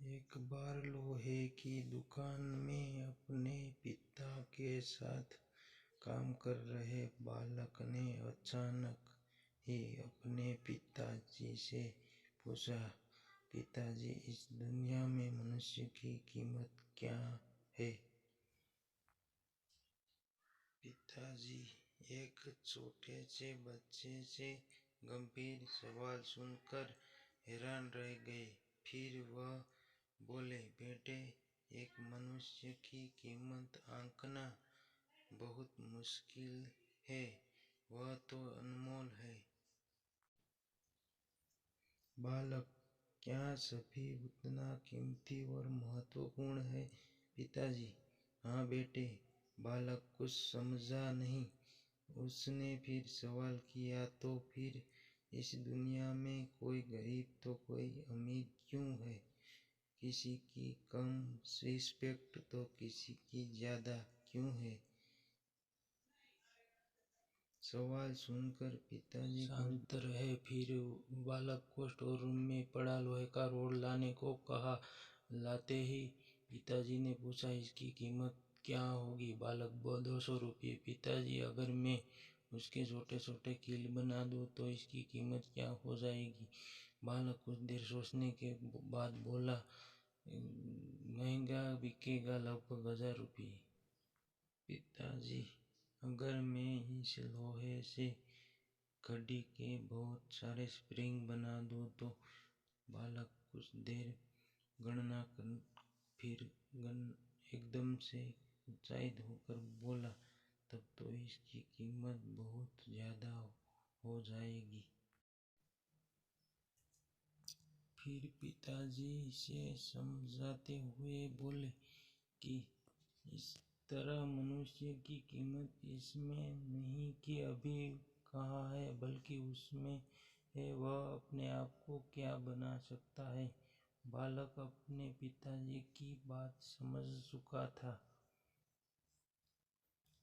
एक बार लोहे की दुकान में अपने पिता के साथ काम कर रहे बालक ने अचानक ही अपने पिताजी से पूछा, पिताजी, इस दुनिया में मनुष्य की कीमत क्या है? पिताजी एक छोटे से बच्चे से गंभीर सवाल सुनकर हैरान रह गए। फिर वह बोले, बेटे, एक मनुष्य की कीमत आंकना बहुत मुश्किल है, वह तो अनमोल है। बालक, क्या सभी उतना कीमती और महत्वपूर्ण है? पिताजी, हाँ बेटे। बालक कुछ समझा नहीं। उसने फिर सवाल किया, तो फिर इस दुनिया में कोई गरीब तो कोई अमीर क्यों है? किसी की कम रिस्पेक्ट तो किसी की ज्यादा क्यों है? सवाल सुनकर पिताजी शांत रहे। फिर बालक को स्टोर रूम में पड़ा लोहे का रोड लाने को कहा। लाते ही पिताजी ने पूछा, इसकी कीमत क्या होगी? बालक बोल, 200 रुपये। पिताजी, अगर मैं उसके छोटे छोटे कील बना दूं तो इसकी कीमत क्या हो जाएगी? बालक कुछ देर सोचने के बाद बोला, महंगा बिकेगा, लगभग 1000 रुपये। पिताजी, अगर मैं इस लोहे से घड़ी के बहुत सारे स्प्रिंग बना दूं तो? बालक कुछ देर गणना कर फिर एकदम से उत्साहित होकर बोला, तब तो इसकी कीमत बहुत ज्यादा हो जाएगी। फिर पिताजी इसे समझाते हुए बोले कि इस तरह मनुष्य की कीमत इसमें नहीं कि अभी कहाँ है, बल्कि उसमें है वह अपने आप को क्या बना सकता है। बालक अपने पिताजी की बात समझ चुका था।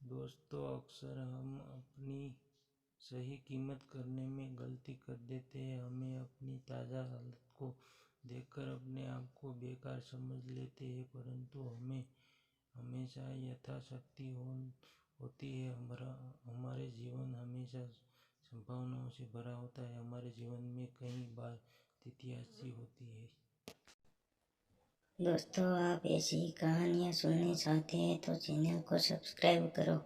दोस्तों, अक्सर हम अपनी सही कीमत करने में गलती कर देते हैं। हमें अपनी ताज़ा हालत को देखकर अपने आप को बेकार समझ लेते हैं, परंतु हमें हमेशा यथाशक्ति होती है। हमारे जीवन हमेशा संभावनाओं से भरा होता है। हमारे जीवन में कई बार तिथियां ऐसी होती है। दोस्तों, आप ऐसी कहानियाँ सुनना चाहते हैं तो चैनल को सब्सक्राइब करो।